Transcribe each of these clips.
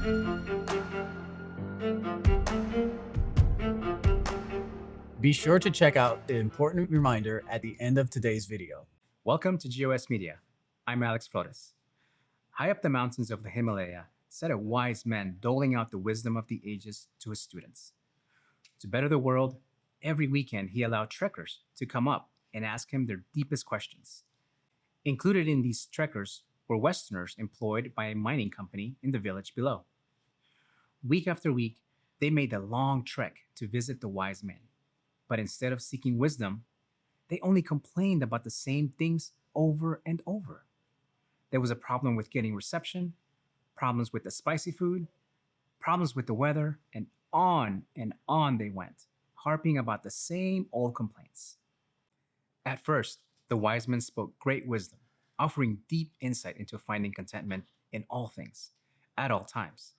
Be sure to check out the important reminder at the end of today's video. Welcome to GOS Media. I'm Alex Flores. High up the mountains of the Himalaya sat a wise man doling out the wisdom of the ages to his students. To better the world, every weekend he allowed trekkers to come up and ask him their deepest questions. Included in these trekkers were Westerners employed by a mining company in the village below. Week after week, they made the long trek to visit the wise man. But instead of seeking wisdom, they only complained about the same things over and over. There was a problem with getting reception, problems with the spicy food, problems with the weather, and on they went, harping about the same old complaints. At first, the wise man spoke great wisdom, offering deep insight into finding contentment in all things, at all times.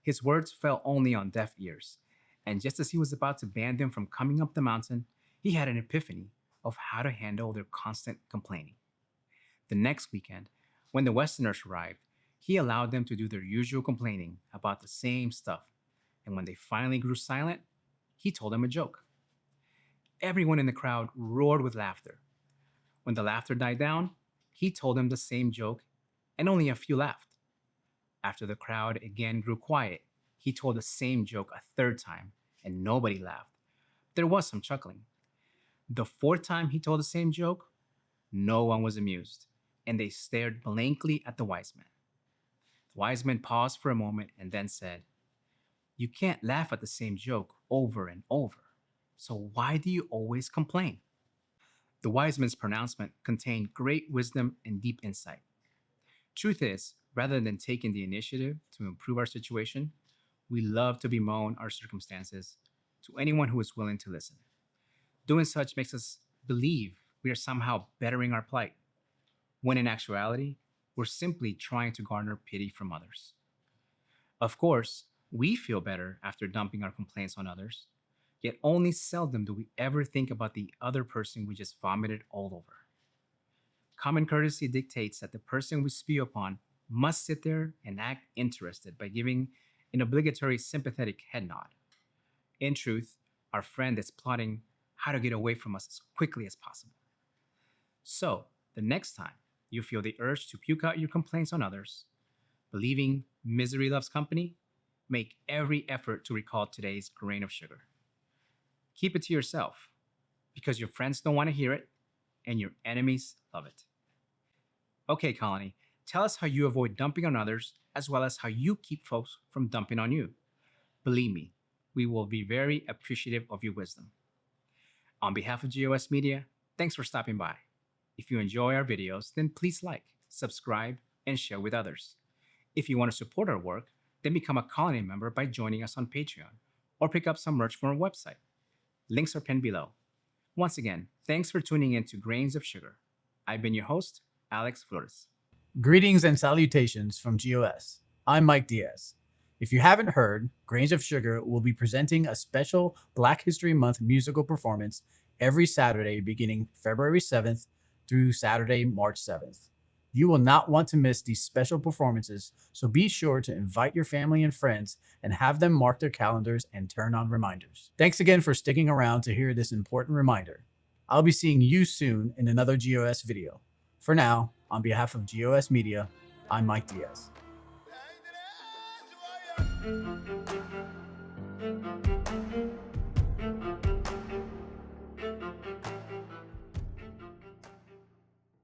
His words fell only on deaf ears, and just as he was about to ban them from coming up the mountain, he had an epiphany of how to handle their constant complaining. The next weekend, when the Westerners arrived, he allowed them to do their usual complaining about the same stuff, and when they finally grew silent, he told them a joke. Everyone in the crowd roared with laughter. When the laughter died down, he told them the same joke, and only a few laughed. After the crowd again grew quiet, he told the same joke a third time, and nobody laughed. There was some chuckling. The fourth time he told the same joke, no one was amused, and they stared blankly at the wise man. The wise man paused for a moment and then said, "You can't laugh at the same joke over and over, so why do you always complain?" The wise man's pronouncement contained great wisdom and deep insight. Truth is, rather than taking the initiative to improve our situation, we love to bemoan our circumstances to anyone who is willing to listen. Doing such makes us believe we are somehow bettering our plight, when in actuality, we're simply trying to garner pity from others. Of course, we feel better after dumping our complaints on others, yet only seldom do we ever think about the other person we just vomited all over. Common courtesy dictates that the person we spew upon must sit there and act interested by giving an obligatory sympathetic head nod. In truth, our friend is plotting how to get away from us as quickly as possible. So, the next time you feel the urge to puke out your complaints on others, believing misery loves company, make every effort to recall today's grain of sugar. Keep it to yourself, because your friends don't want to hear it, and your enemies love it. Okay, Colony, tell us how you avoid dumping on others, as well as how you keep folks from dumping on you. Believe me, we will be very appreciative of your wisdom. On behalf of GOS Media, thanks for stopping by. If you enjoy our videos, then please like, subscribe, and share with others. If you want to support our work, then become a Colony member by joining us on Patreon, or pick up some merch from our website. Links are pinned below. Once again, thanks for tuning in to Grains of Sugar. I've been your host, Alex Flores. Greetings and salutations from GOS. I'm Mike Diaz. If you haven't heard, Grains of Sugar will be presenting a special Black History Month musical performance every Saturday beginning February 7th through Saturday, March 7th. You will not want to miss these special performances, so be sure to invite your family and friends and have them mark their calendars and turn on reminders. Thanks again for sticking around to hear this important reminder. I'll be seeing you soon in another GOS video. For now, on behalf of GOS Media, I'm Mike Diaz.